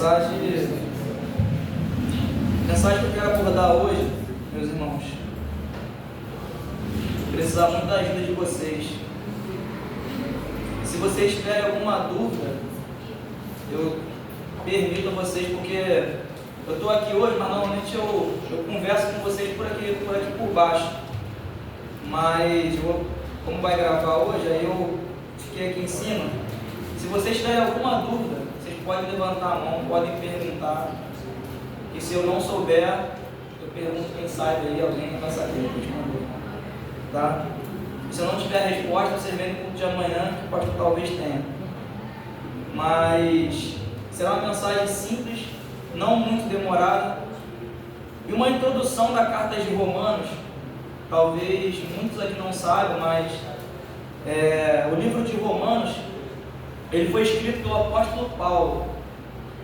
mensagem que eu quero abordar hoje, meus irmãos, precisar muito da ajuda de vocês. Se vocês tiverem alguma dúvida, eu permito a vocês, porque eu estou aqui hoje, mas normalmente eu converso com vocês por aqui por baixo. Mas como vai gravar hoje, aí eu fiquei aqui em cima. Se vocês tiverem alguma dúvida, vocês podem levantar a mão, podem perguntar. E se eu não souber, eu pergunto quem sabe aí, alguém vai saber responder. Tá? E se eu não tiver resposta, vocês vêm no culto de amanhã, que o pastor talvez tenha. Mas será uma mensagem simples, não muito demorada. E uma introdução da carta de Romanos. Talvez muitos aqui não saibam, mas o livro de Romanos, ele foi escrito pelo apóstolo Paulo,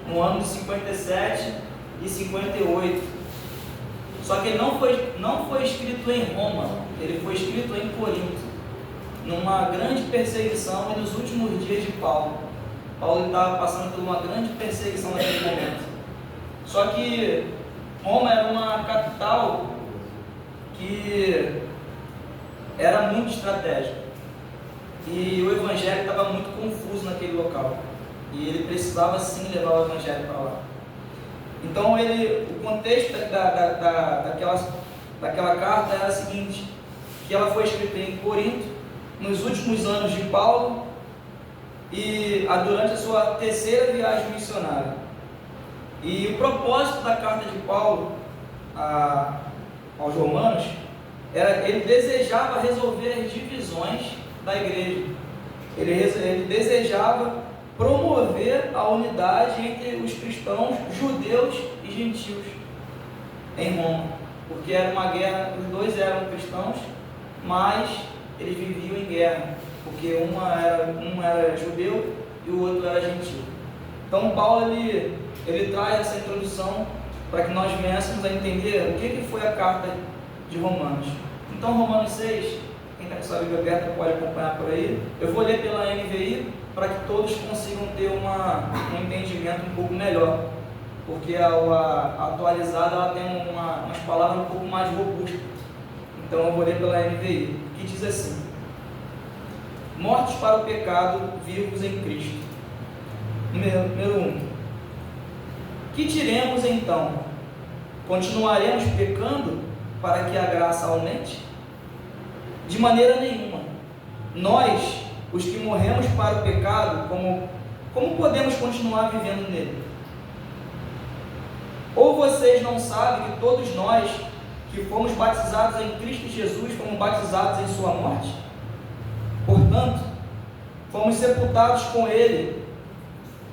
no ano de 57 e 58. Só que ele não foi escrito em Roma, ele foi escrito em Corinto, numa grande perseguição e nos últimos dias de Paulo. Paulo estava passando por uma grande perseguição naquele momento. Só que Roma era uma capital que era muito estratégica. E o evangelho estava muito confuso naquele local. E ele precisava sim levar o evangelho para lá. Então o contexto daquela carta era o seguinte, que ela foi escrita em Corinto, nos últimos anos de Paulo, e durante a sua terceira viagem missionária. E o propósito da carta de Paulo aos Romanos ele desejava resolver as divisões da igreja. Ele desejava promover a unidade entre os cristãos, judeus e gentios em Roma, porque era uma guerra, os dois eram cristãos, mas eles viviam em guerra, porque um era judeu e o outro era gentil. Então Paulo ele traz essa introdução para que nós venhamos a entender o que foi a carta de Romanos. Então Romanos 6, quem está com sua Bíblia aberta pode acompanhar por aí. Eu vou ler pela NVI para que todos consigam ter um entendimento um pouco melhor, porque a atualizada ela tem umas palavras um pouco mais robustas. Então eu vou ler pela NVI, que diz assim: mortos para o pecado, vivos em Cristo. Número 1. Que diremos então? Continuaremos pecando para que a graça aumente? De maneira nenhuma. Nós, os que morremos para o pecado, como podemos continuar vivendo nele? Ou vocês não sabem que todos nós que fomos batizados em Cristo Jesus fomos batizados em sua morte? Portanto, fomos sepultados com ele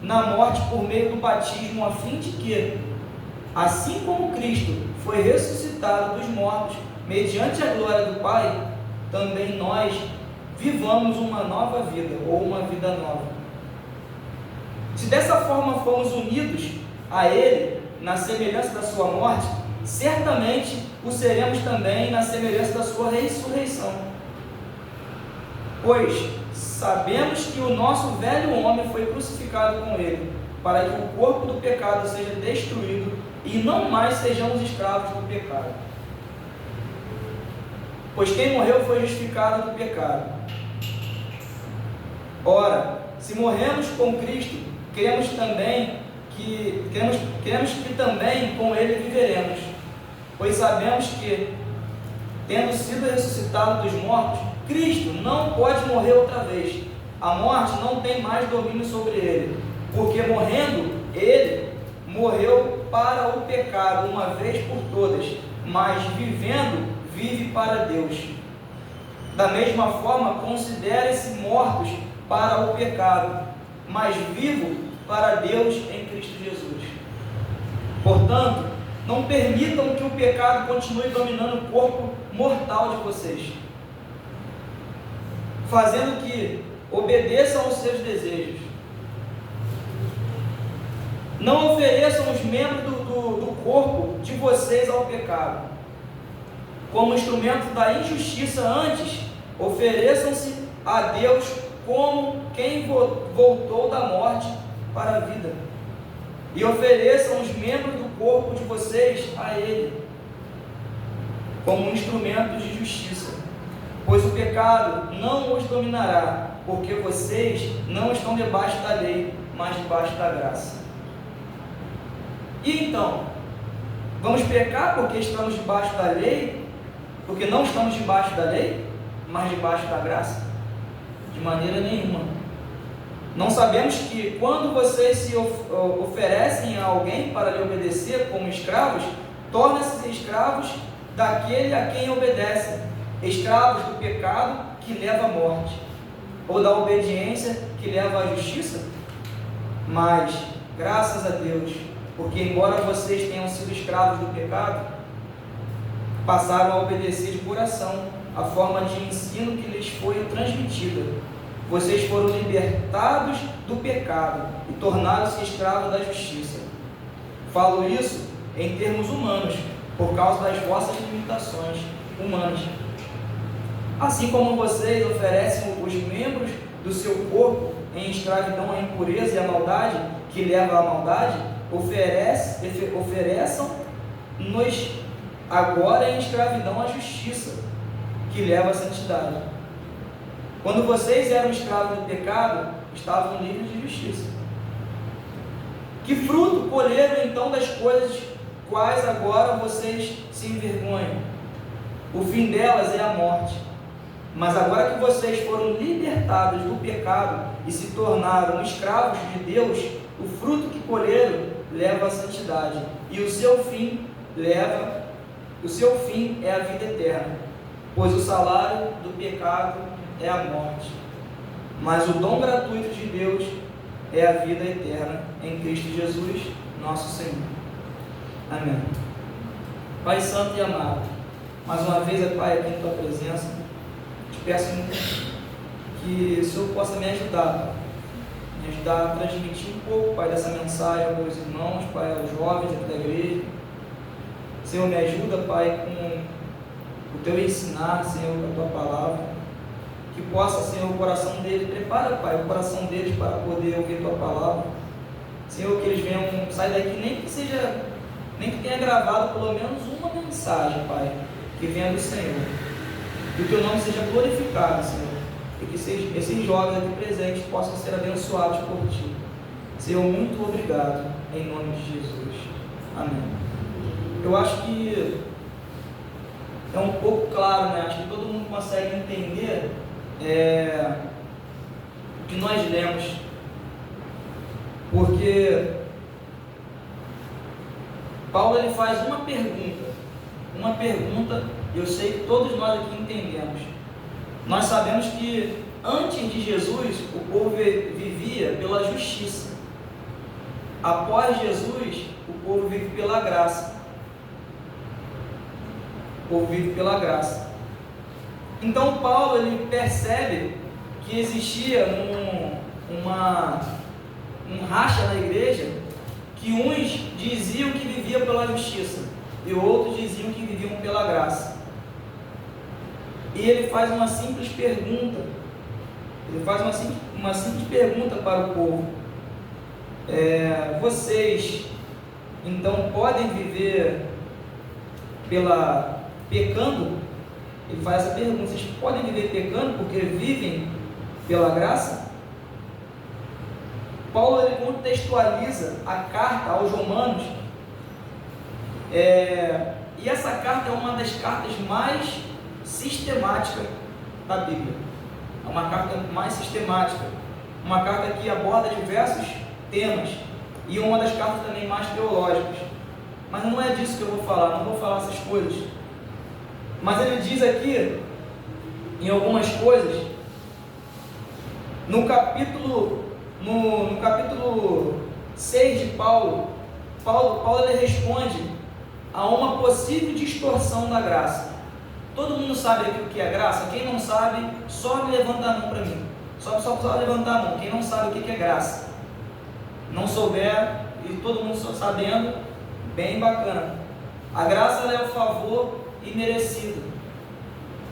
na morte por meio do batismo, a fim de que, assim como Cristo foi ressuscitado dos mortos mediante a glória do Pai, também nós vivamos uma nova vida, ou uma vida nova. Se dessa forma fomos unidos a ele na semelhança da sua morte, certamente o seremos também na semelhança da sua ressurreição. Pois sabemos que o nosso velho homem foi crucificado com ele, para que o corpo do pecado seja destruído e não mais sejamos escravos do pecado. Pois quem morreu foi justificado do pecado. Ora, se morremos com Cristo, queremos que também com ele viveremos, pois sabemos que, tendo sido ressuscitado dos mortos, Cristo não pode morrer outra vez. A morte não tem mais domínio sobre ele, porque morrendo, ele morreu para o pecado uma vez por todas, mas vivendo, vive para Deus. Da mesma forma, considerem-se mortos para o pecado, mas vivo para Deus em Cristo Jesus. Portanto, não permitam que o pecado continue dominando o corpo mortal de vocês, fazendo que obedeçam aos seus desejos. Não ofereçam os membros do corpo de vocês ao pecado, como instrumento da injustiça, antes ofereçam-se a Deus como quem voltou da morte para a vida, e ofereçam os membros do corpo de vocês a Ele, como instrumentos de justiça, pois o pecado não os dominará, porque vocês não estão debaixo da lei, mas debaixo da graça. E então, vamos pecar porque estamos debaixo da lei, porque não estamos debaixo da lei, mas debaixo da graça? De maneira nenhuma. Não sabemos que quando vocês se oferecem a alguém para lhe obedecer como escravos, tornam-se escravos daquele a quem obedecem, escravos do pecado que leva à morte, ou da obediência que leva à justiça? Mas, graças a Deus, porque embora vocês tenham sido escravos do pecado, passaram a obedecer de coração a forma de ensino que lhes foi transmitida. Vocês foram libertados do pecado e tornaram-se escravos da justiça. Falo isso em termos humanos, por causa das vossas limitações humanas. Assim como vocês oferecem os membros do seu corpo em escravidão à impureza e à maldade, que leva à maldade, ofereçam-nos agora em escravidão à justiça, que leva à santidade. Quando vocês eram escravos do pecado, estavam livres de justiça. Que fruto colheram então das coisas quais agora vocês se envergonham? O fim delas é a morte. Mas agora que vocês foram libertados do pecado e se tornaram escravos de Deus, o fruto que colheram leva à santidade, e o seu fim é a vida eterna, pois o salário do pecado é a morte, mas o dom gratuito de Deus é a vida eterna em Cristo Jesus, nosso Senhor. Amém. Pai santo e amado, mais uma vez, Pai, aqui em Tua presença, te peço que o Senhor possa me ajudar a transmitir um pouco, Pai, dessa mensagem aos meus irmãos, Pai, aos jovens aqui da igreja. Senhor, me ajuda, Pai, com o Teu ensinar, Senhor, com a Tua palavra, que possa, Senhor, o coração deles, prepara, Pai, o coração deles para poder ouvir Tua palavra. Senhor, que eles venham, sair daqui, nem que tenha gravado pelo menos uma mensagem, Pai, que venha do Senhor. Que o Teu nome seja glorificado, Senhor, e que esses jovens aqui presentes possam ser abençoados por Ti. Senhor, muito obrigado, em nome de Jesus. Amém. Eu acho que é um pouco claro, né? Acho que todo mundo consegue entender o que nós lemos, porque Paulo ele faz uma pergunta, eu sei que todos nós aqui entendemos. Nós sabemos que antes de Jesus o povo vivia pela justiça, após Jesus o povo vive pela graça. O povo vive pela graça. Então Paulo ele percebe que existia um racha na igreja, que uns diziam que viviam pela justiça e outros diziam que viviam pela graça. E ele faz uma simples pergunta. Uma simples pergunta para o povo. Vocês então podem viver pecando? Ele faz essa pergunta: vocês podem viver pecando porque vivem pela graça? Paulo ele contextualiza a carta aos Romanos, e essa carta é uma das cartas mais sistemáticas da Bíblia. É uma carta mais sistemática, uma carta que aborda diversos temas, e uma das cartas também mais teológicas. Mas não é disso que eu vou falar, não vou falar essas coisas. Mas ele diz aqui, em algumas coisas, no capítulo 6 de Paulo ele responde a uma possível distorção da graça. Todo mundo sabe aqui o que é graça? Quem não sabe, só levanta a mão para mim. Só levantar a mão. Quem não sabe o que é graça? Não souber, e todo mundo sabendo, bem bacana. A graça é o favor imerecido.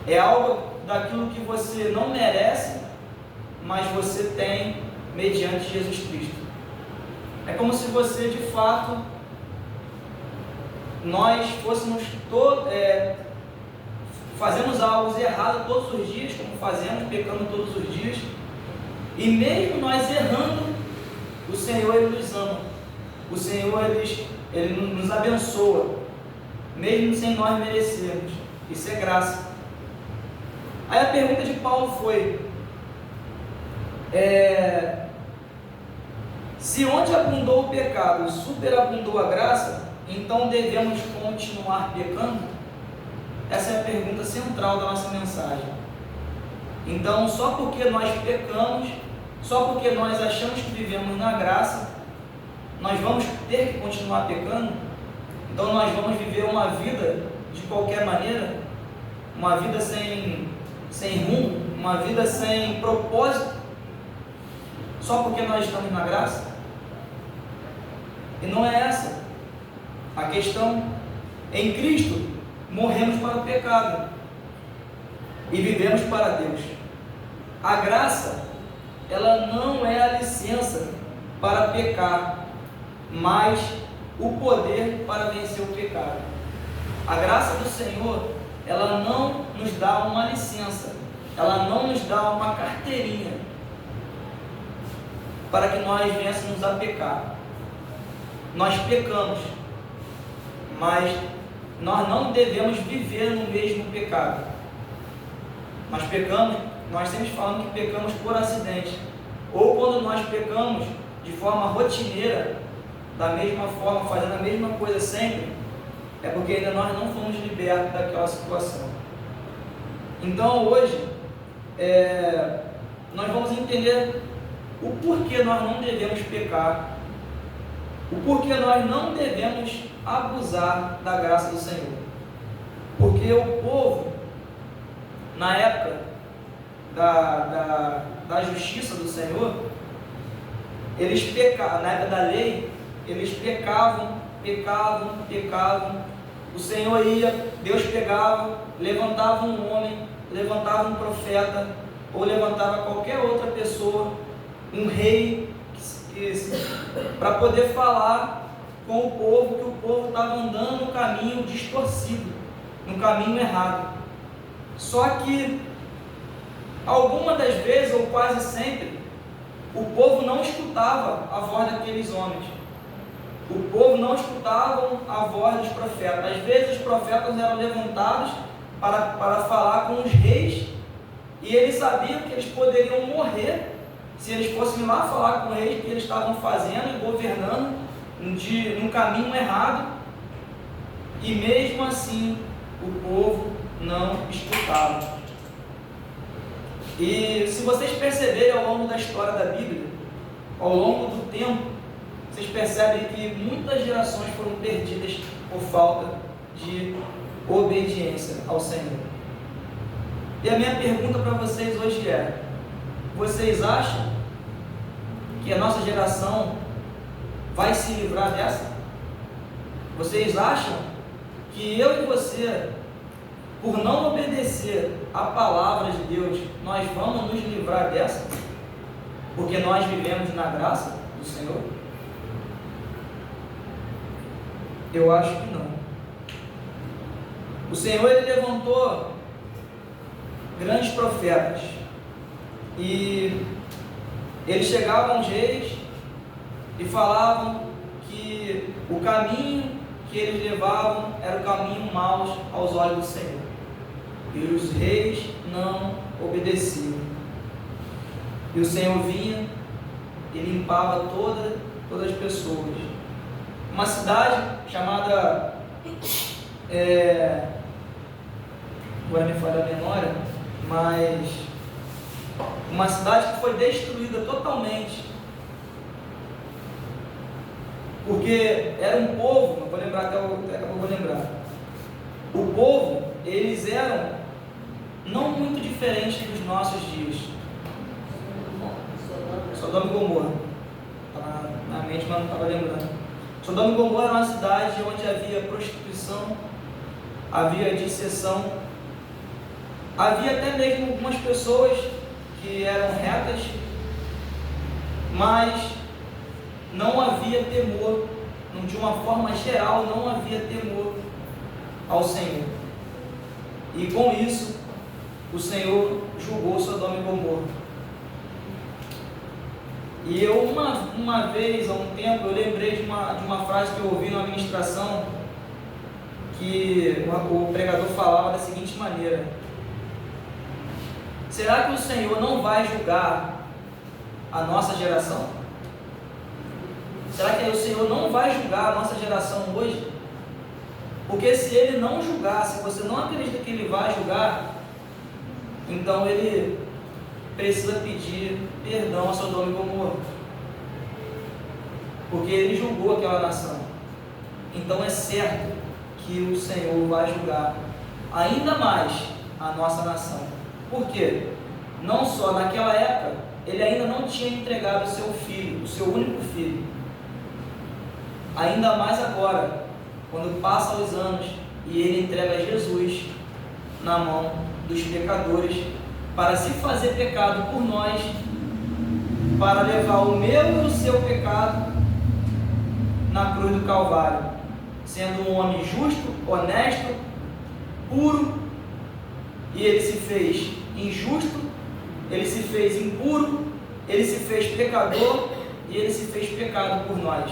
É algo daquilo que você não merece, mas você tem mediante Jesus Cristo. É como se você, de fato, nós fôssemos fazemos algo errado todos os dias, como fazemos, pecando todos os dias, e mesmo nós errando, o Senhor, Ele nos ama, o Senhor, Ele nos abençoa, mesmo sem nós merecermos. Isso é graça. Aí a pergunta de Paulo foi: se onde abundou o pecado, superabundou a graça, então devemos continuar pecando? Essa é a pergunta central da nossa mensagem. Então, só porque nós pecamos, só porque nós achamos que vivemos na graça, nós vamos ter que continuar pecando? Então nós vamos viver uma vida de qualquer maneira, uma vida sem rumo, uma vida sem propósito, só porque nós estamos na graça? E não é essa a questão. Em Cristo morremos para o pecado e vivemos para Deus. A graça, ela não é a licença para pecar, mas o poder para vencer o pecado. A graça do Senhor, ela não nos dá uma licença, ela não nos dá uma carteirinha para que nós venhamos a pecar. Nós pecamos, mas nós não devemos viver no mesmo pecado. Nós pecamos, nós sempre falamos que pecamos por acidente, ou quando nós pecamos de forma rotineira, da mesma forma, fazendo a mesma coisa sempre, é porque ainda nós não fomos libertos daquela situação. Então hoje, nós vamos entender o porquê nós não devemos pecar, o porquê nós não devemos abusar da graça do Senhor. Porque o povo, na época da justiça do Senhor, eles pecavam, na época da lei, eles pecavam. O Senhor ia, Deus pegava, levantava um homem, levantava um profeta, ou levantava qualquer outra pessoa, um rei, para poder falar com o povo que o povo estava andando no caminho distorcido, no caminho errado. Só que algumas das vezes, ou quase sempre, o povo não escutava a voz daqueles homens. O povo não escutava a voz dos profetas. Às vezes os profetas eram levantados para falar com os reis, e eles sabiam que eles poderiam morrer se eles fossem lá falar com eles que eles estavam fazendo e governando num caminho errado, e mesmo assim o povo não escutava. E se vocês perceberem ao longo da história da Bíblia, ao longo do tempo, vocês percebem que muitas gerações foram perdidas por falta de obediência ao Senhor. E a minha pergunta para vocês hoje é: vocês acham que a nossa geração vai se livrar dessa? Vocês acham que eu e você, por não obedecer a palavra de Deus, nós vamos nos livrar dessa? Porque nós vivemos na graça do Senhor? Eu acho que não. O Senhor, Ele levantou grandes profetas, e eles chegavam aos reis e falavam que o caminho que eles levavam era o caminho mau aos olhos do Senhor, e os reis não obedeciam. E o Senhor vinha e limpava todas as pessoas. Uma cidade chamada, agora me falha a memória, mas uma cidade que foi destruída totalmente, porque era um povo, não vou lembrar, até que eu vou lembrar, o povo, eles eram não muito diferentes dos nossos dias. Sodoma e Gomorra, estava na mente, mas não estava lembrando. Sodoma e Gomorra era uma cidade onde havia prostituição, havia dissensão, havia até mesmo algumas pessoas que eram retas, mas não havia temor, de uma forma geral, não havia temor ao Senhor. E com isso, o Senhor julgou Sodoma e Gomorra. E eu, uma vez, há um tempo, eu lembrei de uma frase que eu ouvi numa ministração, que o pregador falava da seguinte maneira: será que o Senhor não vai julgar a nossa geração? Será que o Senhor não vai julgar a nossa geração hoje? Porque se Ele não julgar, se você não acredita que Ele vai julgar, então Ele precisa pedir perdão a Sodoma e Gomorra, porque Ele julgou aquela nação. Então é certo que o Senhor vai julgar ainda mais a nossa nação. Por quê? Não só naquela época, Ele ainda não tinha entregado o seu filho, o seu único filho. Ainda mais agora, quando passam os anos e Ele entrega Jesus na mão dos pecadores para se fazer pecado por nós, para levar o meu e o seu pecado na cruz do Calvário, sendo um homem justo, honesto, puro, e Ele se fez injusto, Ele se fez impuro, Ele se fez pecador e Ele se fez pecado por nós.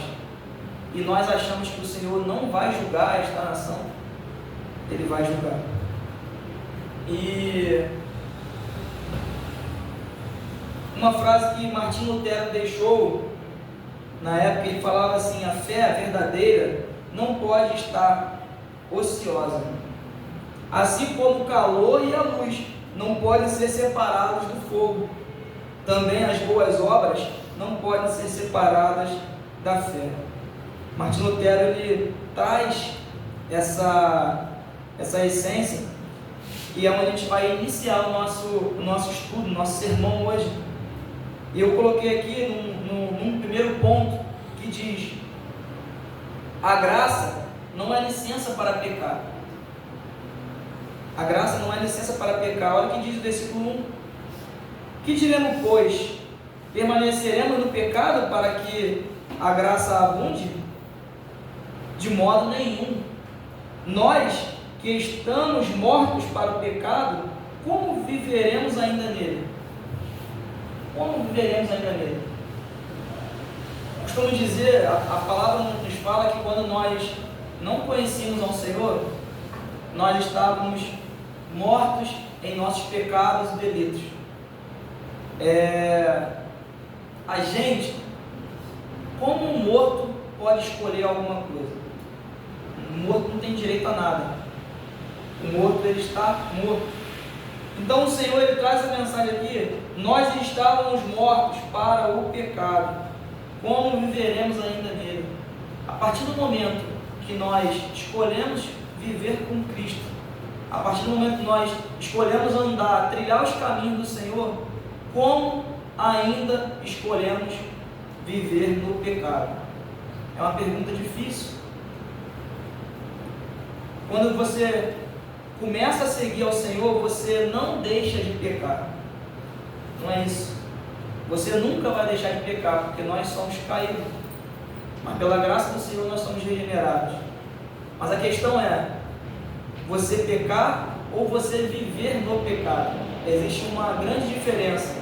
E nós achamos que o Senhor não vai julgar esta nação. Ele vai julgar. E uma frase que Martinho Lutero deixou na época, ele falava assim: a fé verdadeira não pode estar ociosa, assim como o calor e a luz não podem ser separados do fogo, também as boas obras não podem ser separadas da fé. Martinho Lutero, ele traz essa essência, e é onde a gente vai iniciar o nosso estudo, o nosso sermão hoje. E eu coloquei aqui num primeiro ponto que diz: a graça não é licença para pecar. A graça não é licença para pecar. Olha o que diz o versículo 1: que diremos, pois? Permaneceremos no pecado para que a graça abunde? De modo nenhum. Nós que estamos mortos para o pecado, como viveremos ainda nele? Como viveremos ainda nele? Costumo dizer, a palavra nos fala que quando nós não conhecíamos ao Senhor, nós estávamos mortos em nossos pecados e delitos. A gente, como um morto, pode escolher alguma coisa. O morto não tem direito a nada. O morto, ele está morto. Então o Senhor, ele traz a mensagem aqui: nós estávamos mortos para o pecado, como viveremos ainda nele? A partir do momento que nós escolhemos viver com Cristo, a partir do momento que nós escolhemos andar, trilhar os caminhos do Senhor, como ainda escolhemos viver no pecado? É uma pergunta difícil. Quando você começa a seguir ao Senhor, você não deixa de pecar. Não é isso. Você nunca vai deixar de pecar, porque nós somos caídos. Mas pela graça do Senhor nós somos regenerados. Mas a questão é: você pecar ou você viver no pecado? Existe uma grande diferença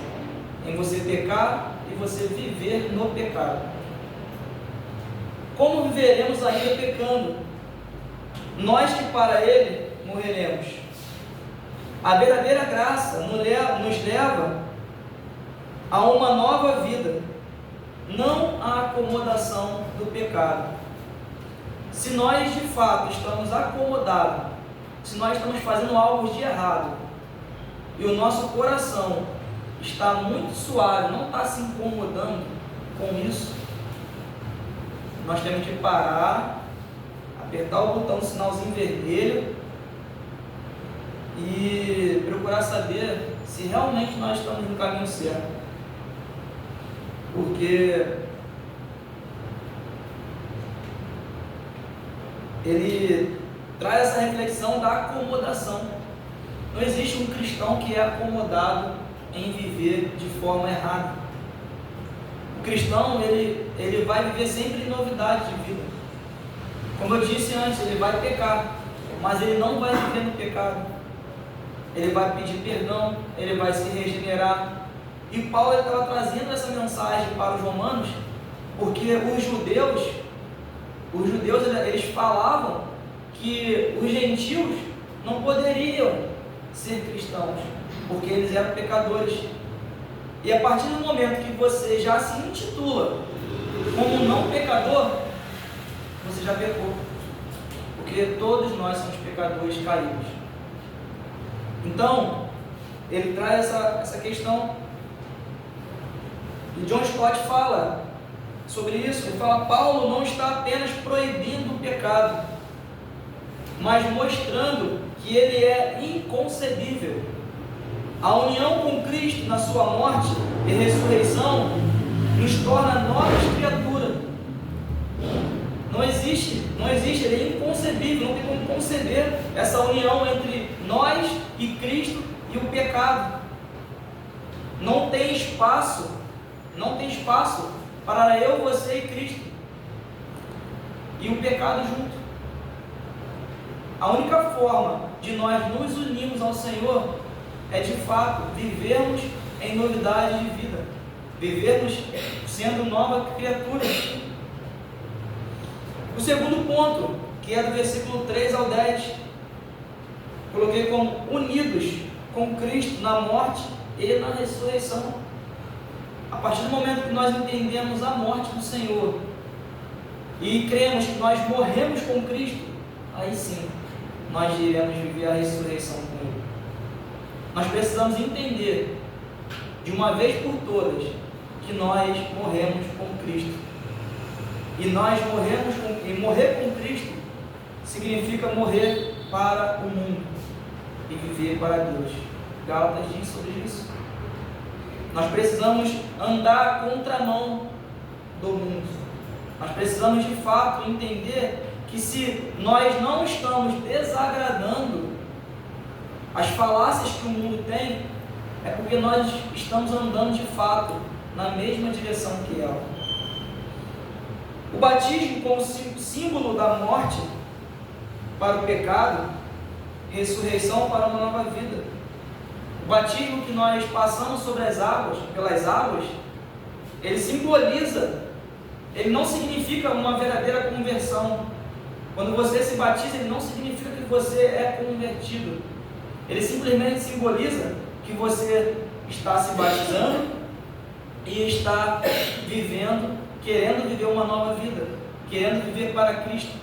em você pecar e você viver no pecado. Como viveremos ainda pecando? Nós que para Ele morreremos. A verdadeira graça nos leva a uma nova vida, não à acomodação do pecado. Se nós de fato estamos acomodados, se nós estamos fazendo algo de errado, e o nosso coração está muito suave, não está se incomodando com isso, nós temos que parar, apertar o botão, o sinalzinho vermelho, e procurar saber se realmente nós estamos no caminho certo. Porque ele traz essa reflexão da acomodação. Não existe um cristão que é acomodado em viver de forma errada. O cristão, ele vai viver sempre em novidade de vida. Como eu disse antes, ele vai pecar, mas ele não vai viver no pecado. Ele vai pedir perdão, ele vai se regenerar. E Paulo estava trazendo essa mensagem para os romanos, porque os judeus eles falavam que os gentios não poderiam ser cristãos, porque eles eram pecadores. E a partir do momento que você já se intitula como não pecador, você já pecou, porque todos nós somos pecadores caídos. Então, ele traz essa questão, e John Stott fala sobre isso. Ele fala: Paulo não está apenas proibindo o pecado, mas mostrando que ele é inconcebível. A união com Cristo na sua morte e ressurreição nos torna novas criaturas. Não existe, ele é inconcebível, não tem como conceber essa união entre nós e Cristo e o pecado. Não tem espaço para eu, você e Cristo e o pecado junto. A única forma de nós nos unirmos ao Senhor é de fato vivermos em novidade de vida, vivermos sendo nova criatura. O segundo ponto, que é do versículo 3 ao 10, coloquei como unidos com Cristo na morte e na ressurreição. A partir do momento que nós entendemos a morte do Senhor e cremos que nós morremos com Cristo, aí sim nós iremos viver a ressurreição com Ele. Nós precisamos entender de uma vez por todas que nós morremos com Cristo. E morrer com Cristo significa morrer para o mundo e viver para Deus. Gálatas diz sobre isso. Nós precisamos andar à contramão do mundo. Nós precisamos de fato entender que se nós não estamos desagradando as falácias que o mundo tem, é porque nós estamos andando de fato na mesma direção que ela. O batismo como símbolo da morte para o pecado, ressurreição para uma nova vida. O batismo que nós passamos sobre as águas, pelas águas, ele simboliza, ele não significa uma verdadeira conversão. Quando você se batiza, ele não significa que você é convertido. Ele simplesmente simboliza que você está se batizando e está vivendo, querendo viver uma nova vida, querendo viver para Cristo.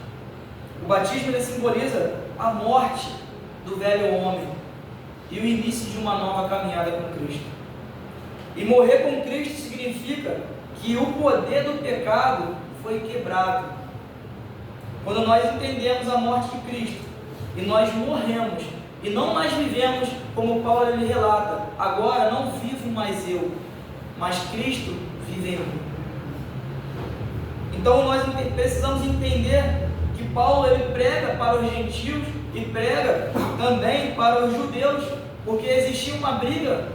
O batismo ele simboliza a morte do velho homem e o início de uma nova caminhada com Cristo. E morrer com Cristo significa que o poder do pecado foi quebrado. Quando nós entendemos a morte de Cristo e nós morremos e não mais vivemos como Paulo ele relata: agora não vivo mais eu, mas Cristo vive em mim. Então nós precisamos entender que Paulo ele prega para os gentios e prega também para os judeus, porque existia uma briga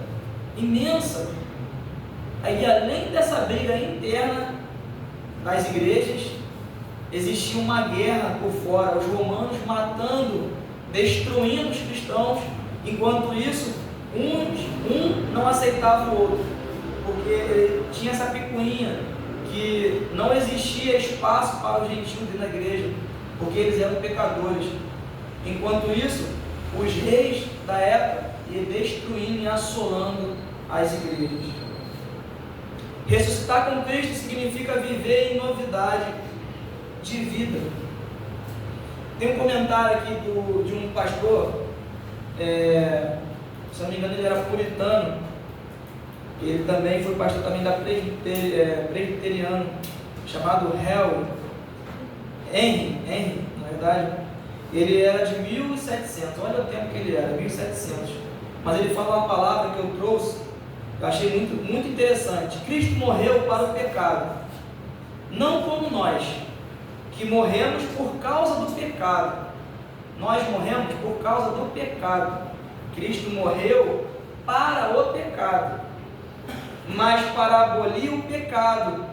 imensa. Aí, além dessa briga interna das igrejas, existia uma guerra por fora, os romanos matando, destruindo os cristãos. Enquanto isso, um não aceitava o outro, porque ele tinha essa picuinha que não existia espaço para os gentios dentro da igreja, porque eles eram pecadores. Enquanto isso, os reis da época iam destruindo e assolando as igrejas. Ressuscitar com Cristo significa viver em novidade de vida. Tem um comentário aqui de um pastor, se não me engano ele era puritano, ele também foi pastor também da presbiteriano, chamado Henry, na verdade. Ele era de 1700, olha o tempo que ele era, 1700. Mas ele fala uma palavra que eu trouxe, eu achei muito, muito interessante. Cristo morreu para o pecado, não como nós, que morremos por causa do pecado. Nós morremos por causa do pecado. Cristo morreu para o pecado. mas para abolir o pecado.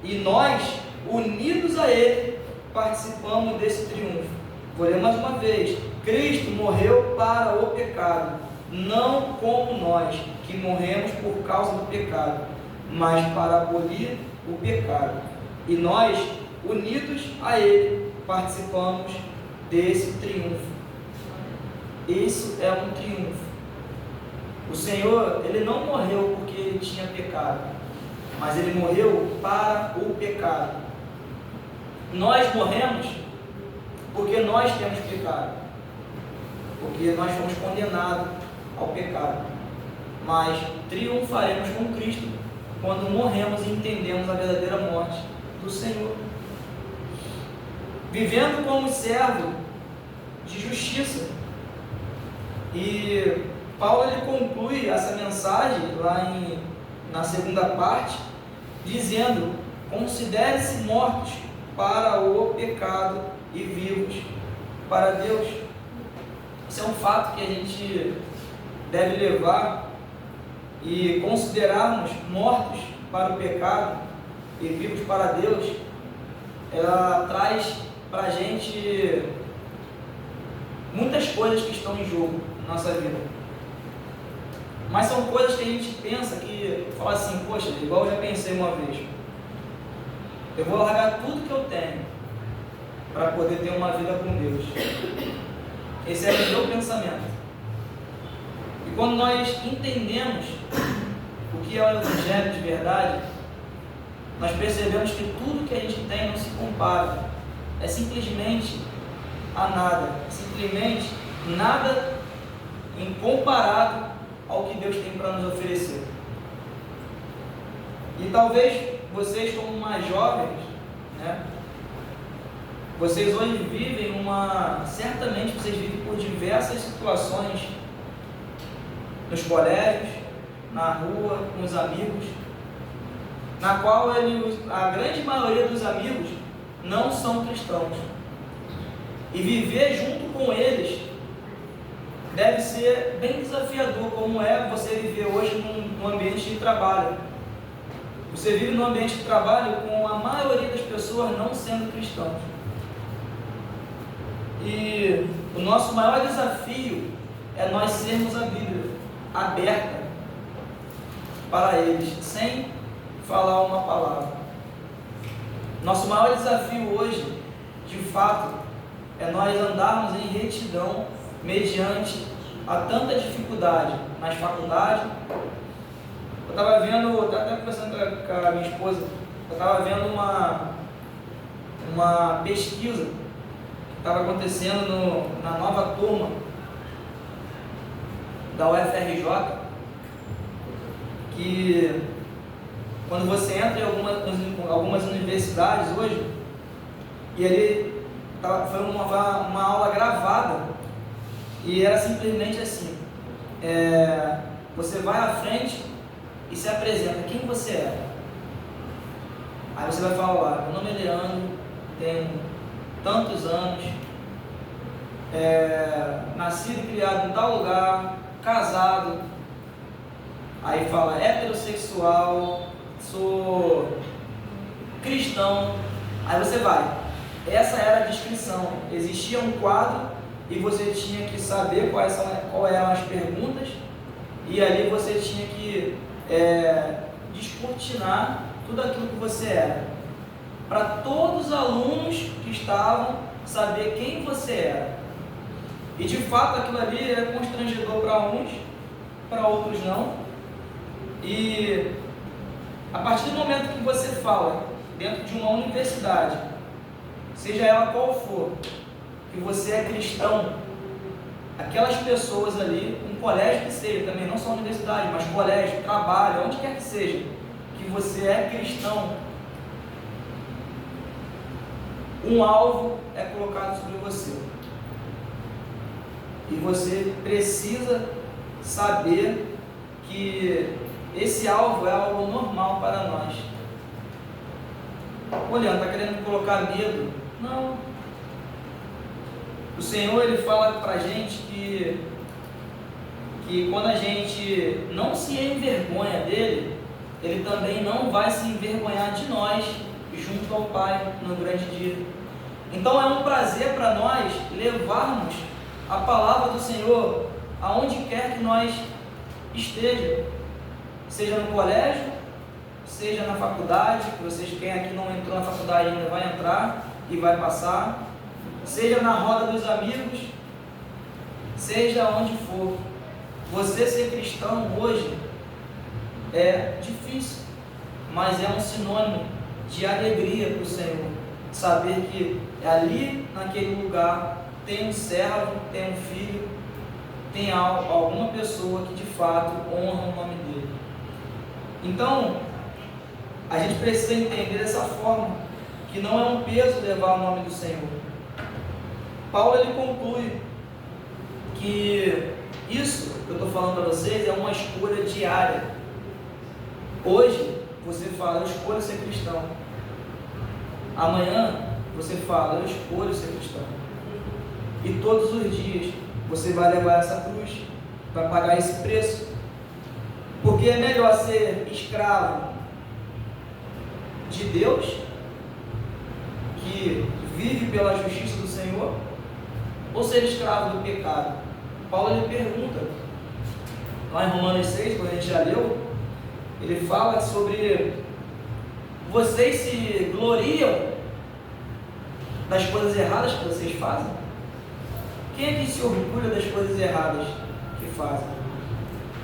E nós, unidos a Ele, participamos desse triunfo. Vou ler mais uma vez. Cristo morreu para o pecado, não como nós, que morremos por causa do pecado, mas para abolir o pecado. E nós, unidos a Ele, participamos desse triunfo. Isso é um triunfo. O Senhor, Ele não morreu porque Ele tinha pecado, mas Ele morreu para o pecado. Nós morremos porque nós temos pecado, porque nós fomos condenados ao pecado, mas triunfaremos com Cristo quando morremos e entendemos a verdadeira morte do Senhor, vivendo como servo de justiça. E Paulo ele conclui essa mensagem lá na segunda parte, dizendo: considere-se mortos para o pecado e vivos para Deus. Isso é um fato que a gente deve levar e considerarmos mortos para o pecado e vivos para Deus. Ela traz para a gente muitas coisas que estão em jogo na nossa vida. Mas são coisas que a gente pensa que, fala assim, poxa, igual eu já pensei uma vez, eu vou largar tudo que eu tenho para poder ter uma vida com Deus. Esse é o meu pensamento. E quando nós entendemos o que é o Evangelho de verdade, nós percebemos que tudo que a gente tem não se compara. É simplesmente a nada. É simplesmente nada em comparado ao que Deus tem para nos oferecer. E talvez vocês, como mais jovens, né, vocês hoje vivem certamente vocês vivem por diversas situações nos colégios, na rua, com os amigos, na qual a grande maioria dos amigos não são cristãos. E viver junto com eles deve ser bem desafiador, como é você viver hoje num ambiente de trabalho. Você vive num ambiente de trabalho com a maioria das pessoas não sendo cristãos. E o nosso maior desafio é nós sermos a Bíblia aberta para eles, sem falar uma palavra. Nosso maior desafio hoje, de fato, é nós andarmos em retidão mediante a tanta dificuldade nas faculdades. Eu estava vendo, até conversando com a minha esposa, eu estava vendo uma pesquisa que estava acontecendo na nova turma da UFRJ, que quando você entra em algumas universidades hoje, e ali foi uma aula gravada, e era simplesmente assim, você vai à frente e se apresenta, quem você é? Aí você vai falar lá, meu nome é Leandro, tenho tantos anos, nascido e criado em tal lugar, casado. Aí fala heterossexual, sou cristão. Aí você vai. Essa era a descrição. Existia um quadro e você tinha que saber quais eram as perguntas, e ali você tinha que descortinar tudo aquilo que você era, para todos os alunos que estavam saber quem você era. E de fato aquilo ali é constrangedor para uns, para outros não. E a partir do momento que você fala dentro de uma universidade, seja ela qual for, que você é cristão, aquelas pessoas ali, um colégio que seja também, não só universidade, mas colégio, trabalho, onde quer que seja, que você é cristão, um alvo é colocado sobre você. E você precisa saber que esse alvo é algo normal para nós. Olhando, está querendo colocar medo? Não. O Senhor, Ele fala para a gente que quando a gente não se envergonha dEle, Ele também não vai se envergonhar de nós junto ao Pai no grande dia. Então é um prazer para nós levarmos a palavra do Senhor aonde quer que nós estejamos, seja no colégio, seja na faculdade, que vocês, quem aqui não entrou na faculdade ainda vai entrar e vai passar, seja na roda dos amigos, seja onde for. Você ser cristão hoje é difícil, mas é um sinônimo de alegria para o Senhor, saber que ali naquele lugar tem um servo, tem um filho, tem alguma pessoa que de fato honra o nome dele. Então, a gente precisa entender dessa forma, que não é um peso levar o nome do Senhor. Paulo ele conclui que isso que eu estou falando para vocês é uma escolha diária. Hoje você fala, eu escolho ser cristão. Amanhã você fala, eu escolho ser cristão. E todos os dias você vai levar essa cruz, vai pagar esse preço. Porque é melhor ser escravo de Deus, que vive pela justiça do Senhor, ou ser escravo do pecado? Paulo ele pergunta, lá em Romanos 6, quando a gente já leu, ele fala sobre vocês se gloriam das coisas erradas que vocês fazem? Quem é que se orgulha das coisas erradas que fazem?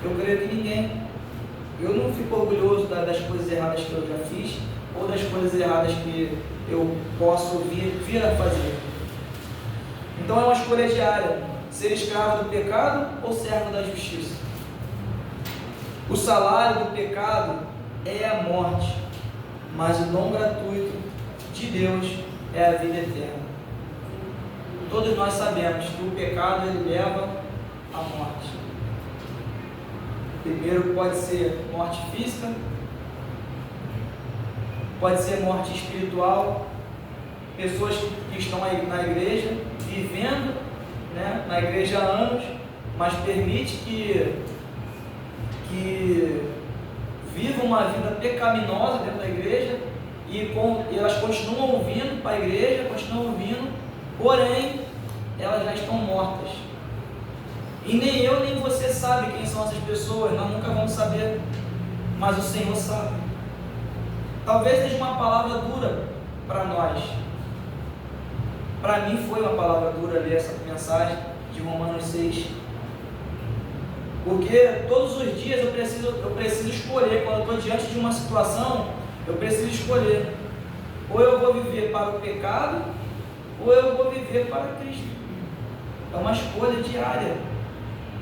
Eu creio que ninguém. Eu não fico orgulhoso das coisas erradas que eu já fiz, ou das coisas erradas que eu posso vir a fazer. Então é uma escolha diária, ser escravo do pecado ou servo da justiça. O salário do pecado é a morte, mas o dom gratuito de Deus é a vida eterna. Todos nós sabemos que o pecado ele leva à morte. Primeiro pode ser morte física, pode ser morte espiritual. Pessoas que estão aí na igreja, vivendo, né, na igreja há anos, mas permite que vivam uma vida pecaminosa dentro da igreja e elas continuam ouvindo para a igreja, continuam ouvindo, porém elas já estão mortas. E nem eu nem você sabe quem são essas pessoas, nós nunca vamos saber, mas o Senhor sabe. Talvez seja uma palavra dura para nós. Para mim foi uma palavra dura ler essa mensagem de Romanos 6. Porque todos os dias eu preciso escolher, quando eu estou diante de uma situação, eu preciso escolher. Ou eu vou viver para o pecado, ou eu vou viver para Cristo. É uma escolha diária.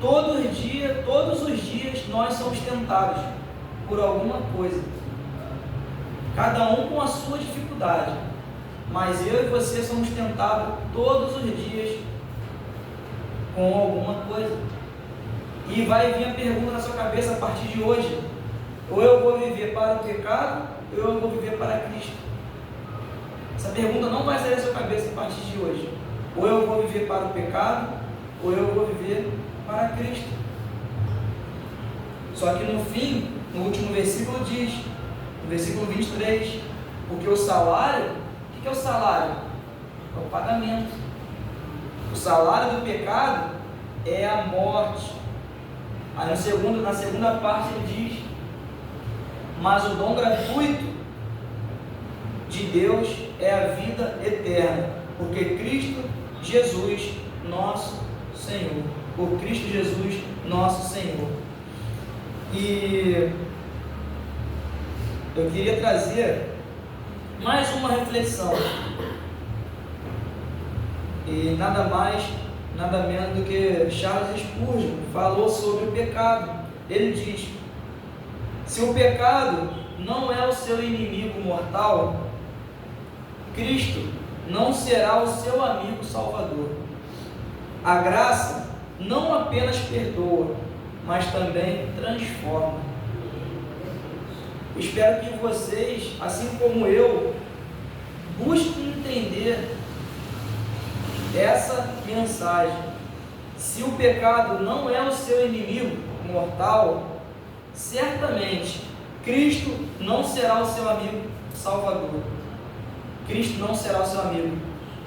Todos os dias nós somos tentados por alguma coisa. Cada um com a sua dificuldade. Mas eu e você somos tentados todos os dias com alguma coisa. E vai vir a pergunta na sua cabeça a partir de hoje: ou eu vou viver para o pecado, ou eu vou viver para Cristo? Essa pergunta não vai sair da sua cabeça a partir de hoje. Ou eu vou viver para o pecado, ou eu vou viver para Cristo. Só que no fim, no último versículo diz, no versículo 23, porque o salário, o que é o salário? É o pagamento. O salário do pecado é a morte. Aí na segunda parte ele diz, mas o dom gratuito de Deus é a vida eterna, porque Cristo Jesus, nosso Senhor. Por Cristo Jesus, nosso Senhor. E eu queria trazer mais uma reflexão. E nada mais, nada menos do que Charles Spurgeon falou sobre o pecado. Ele diz: se o pecado não é o seu inimigo mortal, Cristo não será o seu amigo salvador. A graça não apenas perdoa, mas também transforma. Espero que vocês, assim como eu, busquem entender essa mensagem. Se o pecado não é o seu inimigo mortal, certamente Cristo não será o seu amigo salvador. Cristo não será o seu amigo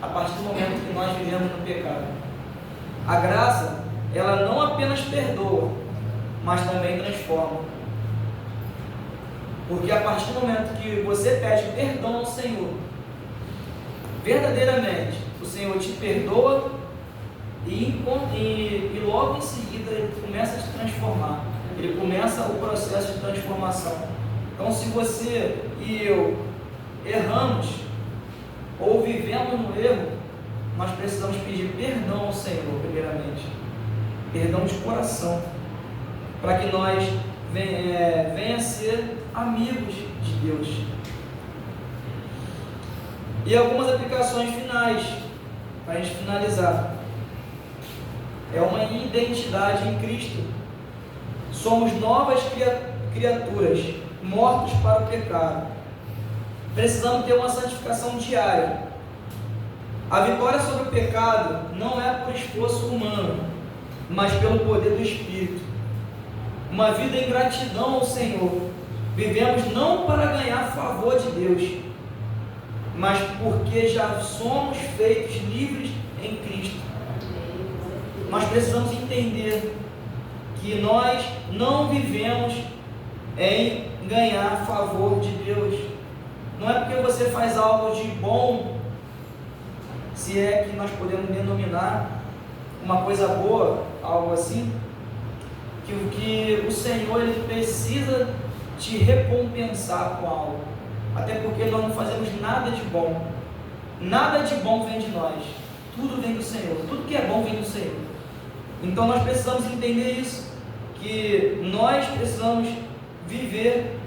a partir do momento que nós vivemos no pecado. A graça, ela não apenas perdoa, mas também transforma. Porque a partir do momento que você pede perdão ao Senhor, verdadeiramente, o Senhor te perdoa e logo em seguida Ele começa a te transformar. Ele começa o processo de transformação. Então, se você e eu erramos ou vivemos no erro, nós precisamos pedir perdão ao Senhor, primeiramente. Perdão de coração, para que nós venha a ser amigos de Deus. E algumas aplicações finais, para a gente finalizar. É uma identidade em Cristo. Somos novas criaturas, mortos para o pecado. Precisamos ter uma santificação diária. A vitória sobre o pecado não é por esforço humano, mas pelo poder do Espírito. Uma vida em gratidão ao Senhor. Vivemos não para ganhar favor de Deus, mas porque já somos feitos livres em Cristo. Nós precisamos entender que nós não vivemos em ganhar favor de Deus. Não é porque você faz algo de bom, se é que nós podemos denominar uma coisa boa, algo assim, que o Senhor ele precisa te recompensar com algo. Até porque nós não fazemos nada de bom. Nada de bom vem de nós. Tudo vem do Senhor. Tudo que é bom vem do Senhor. Então nós precisamos entender isso, que nós precisamos viver,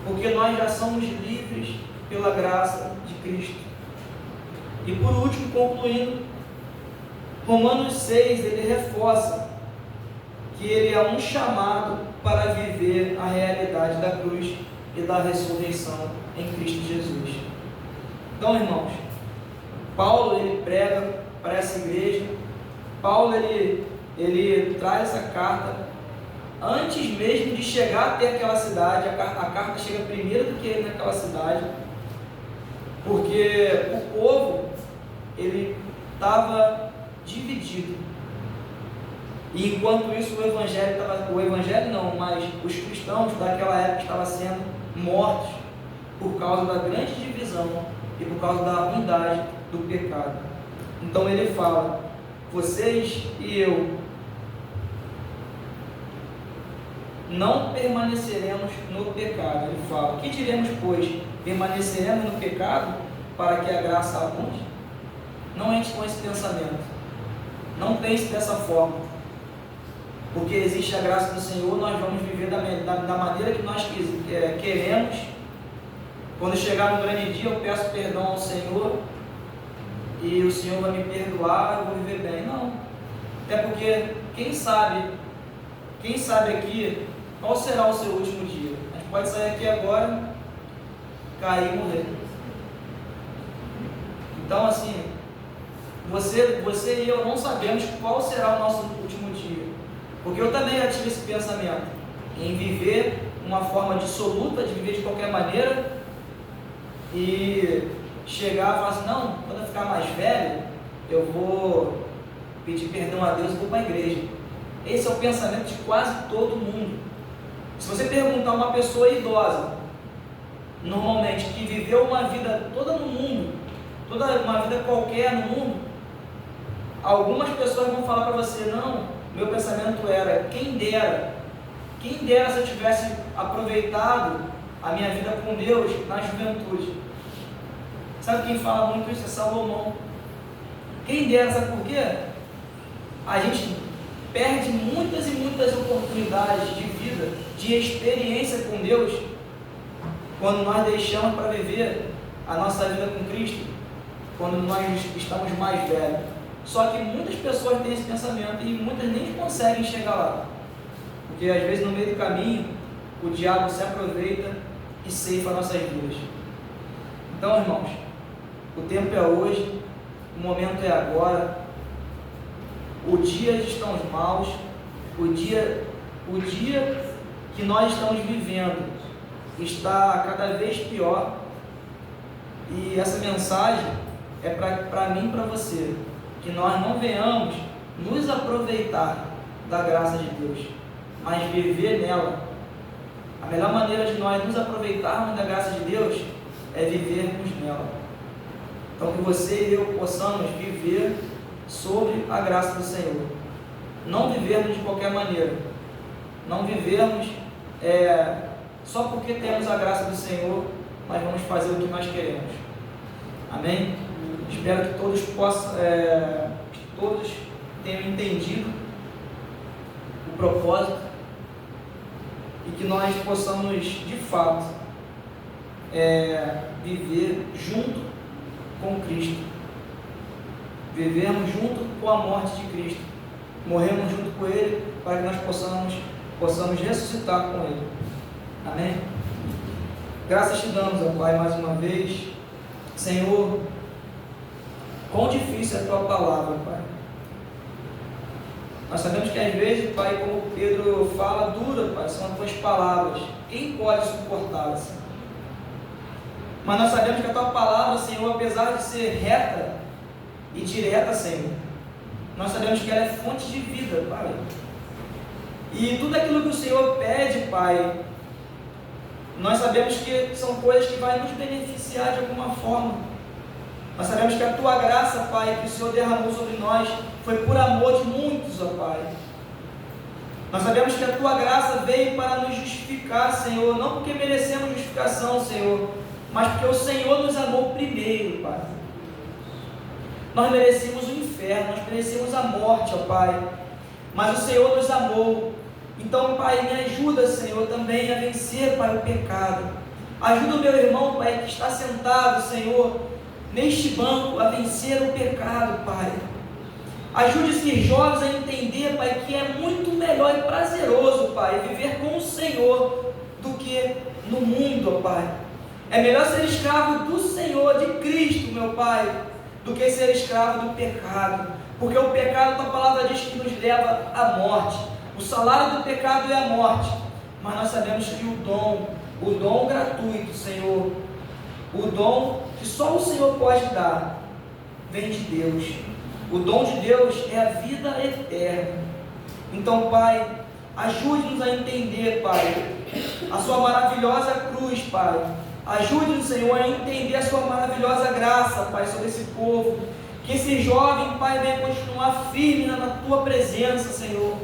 porque nós já somos livres pela graça de Cristo. E por último, concluindo, Romanos 6, ele reforça que ele é um chamado para viver a realidade da cruz e da ressurreição em Cristo Jesus. Então, irmãos, Paulo ele prega para essa igreja. Paulo ele traz essa carta antes mesmo de chegar até aquela cidade. A carta chega primeiro do que ele naquela cidade, porque o povo ele estava dividido. E enquanto isso mas os cristãos daquela época estavam sendo mortos por causa da grande divisão e por causa da ruindade do pecado. Então ele fala: vocês e eu não permaneceremos no pecado. Ele fala: que diremos, pois? Permaneceremos no pecado para que a graça abunde? Não entre com esse pensamento. Não pense dessa forma. Porque existe a graça do Senhor, nós vamos viver da maneira que nós queremos. Quando chegar no grande dia, eu peço perdão ao Senhor e o Senhor vai me perdoar, eu vou viver bem. Não. Até porque, quem sabe aqui, qual será o seu último dia? A gente pode sair aqui agora, cair e morrer. Então, assim, você e eu não sabemos qual será o nosso último dia. Porque eu também já tive esse pensamento em viver uma forma dissoluta, de viver de qualquer maneira, e chegar e falar assim: não, quando eu ficar mais velho, eu vou pedir perdão a Deus e vou para a igreja. Esse é o pensamento de quase todo mundo. Se você perguntar a uma pessoa idosa, normalmente, que viveu uma vida toda no mundo, toda uma vida qualquer no mundo, algumas pessoas vão falar para você: não, meu pensamento era, quem dera se eu tivesse aproveitado a minha vida com Deus na juventude. Sabe quem fala muito isso? É Salomão. Quem dera, sabe por quê? A gente perde muitas e muitas oportunidades de vida, de experiência com Deus, quando nós deixamos para viver a nossa vida com Cristo, quando nós estamos mais velhos. Só que muitas pessoas têm esse pensamento e muitas nem conseguem chegar lá, porque às vezes no meio do caminho o diabo se aproveita e ceifa nossas vidas. Então, irmãos, o tempo é hoje, o momento é agora, o dia estão maus, o dia que nós estamos vivendo está cada vez pior, e essa mensagem é para mim e para você, que nós não venhamos nos aproveitar da graça de Deus, mas viver nela. A melhor maneira de nós nos aproveitarmos da graça de Deus é vivermos nela. Então que você e eu possamos viver sobre a graça do Senhor, não vivermos de qualquer maneira, não vivermos só porque temos a graça do Senhor, nós vamos fazer o que nós queremos. Amém? Espero que todos todos tenham entendido o propósito e que nós possamos de fato viver junto com Cristo, vivermos junto com a morte de Cristo, morremos junto com Ele, para que nós possamos ressuscitar com Ele. Amém? Graças te damos, ó Pai, mais uma vez. Senhor, quão difícil é a Tua palavra, Pai. Nós sabemos que às vezes, Pai, como Pedro fala, dura, Pai, são as Tuas palavras. Quem pode suportá-las, Senhor? Mas nós sabemos que a Tua palavra, Senhor, apesar de ser reta e direta, Senhor, nós sabemos que ela é fonte de vida, Pai. E tudo aquilo que o Senhor pede, Pai, nós sabemos que são coisas que vão nos beneficiar de alguma forma. Nós sabemos que a Tua graça, Pai, que o Senhor derramou sobre nós, foi por amor de muitos, ó Pai. Nós sabemos que a Tua graça veio para nos justificar, Senhor, não porque merecemos justificação, Senhor, mas porque o Senhor nos amou primeiro, Pai. Nós merecíamos o inferno, nós merecíamos a morte, ó Pai, mas o Senhor nos amou. Então, Pai, me ajuda, Senhor, também a vencer, Pai, o pecado. Ajuda o meu irmão, Pai, que está sentado, Senhor, neste banco, a vencer o pecado, Pai. Ajude esses jovens a entender, Pai, que é muito melhor e prazeroso, Pai, viver com o Senhor do que no mundo, ó Pai. É melhor ser escravo do Senhor, de Cristo, meu Pai, do que ser escravo do pecado. Porque o pecado, a Tua palavra diz que nos leva à morte. O salário do pecado é a morte, mas nós sabemos que o dom gratuito, Senhor, o dom que só o Senhor pode dar, vem de Deus. O dom de Deus é a vida eterna. Então, Pai, ajude-nos a entender, Pai, a Sua maravilhosa cruz, Pai. Ajude-nos, Senhor, a entender a Sua maravilhosa graça, Pai, sobre esse povo. Que esse jovem, Pai, venha continuar firme na Tua presença, Senhor.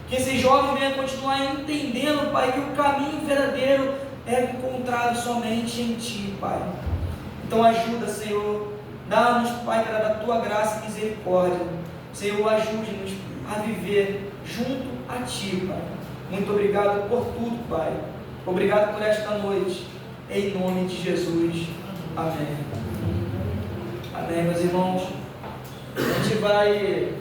Que esse jovem venha continuar entendendo, Pai, que o caminho verdadeiro é encontrado somente em Ti, Pai. Então ajuda, Senhor. Dá-nos, Pai, da Tua graça e misericórdia. Senhor, ajude-nos a viver junto a Ti, Pai. Muito obrigado por tudo, Pai. Obrigado por esta noite. Em nome de Jesus. Amém. Amém, meus irmãos. A gente vai